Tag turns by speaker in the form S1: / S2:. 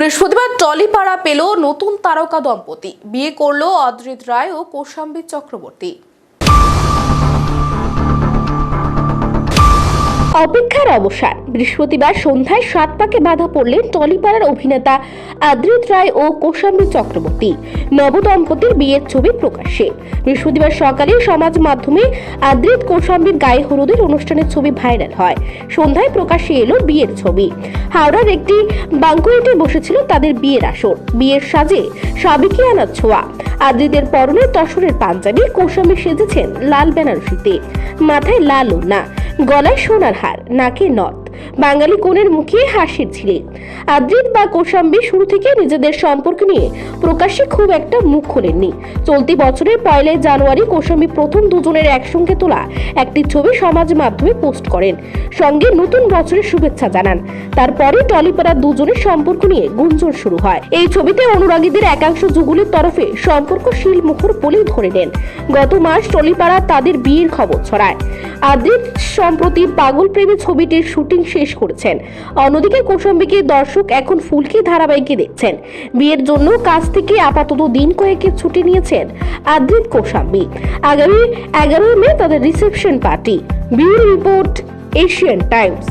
S1: বৃহস্পতিবার টলিপাড়া পেল নতুন তারকা দম্পতি। বিয়ে করলো অদ্রিত রায় ও কৌশাম্বী চক্রবর্তী। অপেক্ষার অবসান। বৃহস্পতিবার সন্ধ্যায় 7 পাকে বাধা পড়লেন টলিপাড়ার অভিনেতা অদ্রিত রায় ও কৌশাম্বী চক্রবর্তী। নবদম্পতির বিয়ের ছবি প্রকাশ্যে। বৃহস্পতিবার সকালে সমাজ মাধ্যমে অদ্রিত কৌশাম্বীর গায়ে হলুদের অনুষ্ঠানের ছবি ভাইরাল হয়। সন্ধ্যায় প্রকাশ্যে এলো বিয়ের ছবি। হাওড়ার একটি বাংকুয়েটে বসেছিল তাদের বিয়ের আসর। বিয়ের সাজে সাবেকিয়ানার ছোঁয়া। অদ্রিতের পরনে তসরের পাঞ্জাবি, কৌশাম্বী সেজেছেন লাল বেনারসিতে, মাথায় লাল ওড়না, গলায় সোনার হার, নাকে নথ। বাঙালি কোণের মুখে হাসির ঝিলিক। অদ্রিত বা কৌশাম্বী শুরু থেকে নিজেদের সম্পর্ক নিয়ে প্রকাশ্যে খুব একটা মুখ খোলেননি। চলতি বছরের 1 জানুয়ারি কৌশাম্বী প্রথম দুজনের একসঙ্গে তোলা একটি ছবি সমাজ মাধ্যমে পোস্ট করেন, সঙ্গে নতুন বছরের শুভেচ্ছা জানান। তারপরে টলিপাড়া দুজনের সম্পর্ক নিয়ে গুঞ্জন শুরু হয়। এই ছবিতে অনুরাগীদের একাংশ যুগলের তরফে সম্পর্ক শিলমুখর বলেই ধরে নেন। গত মাস টলিপাড়া তাদের বিয়ের খবর ছড়ায়। অদ্রিত সম্প্রতি পাগল প্রেমী ছবিটির শুটিং শেষ করেছেন। অন্যদিকে কৌশাম্বীকে দর্শক এখন ফুলকি ধারাবাহিকে দেখছেন। বিয়ের জন্য কাজ থেকে আপাতত দিন কয়েকের ছুটি নিয়েছেন অদ্রিত কৌশাম্বী। আগামী 11 মে তাদের reception party. Bureau report, Asian Times.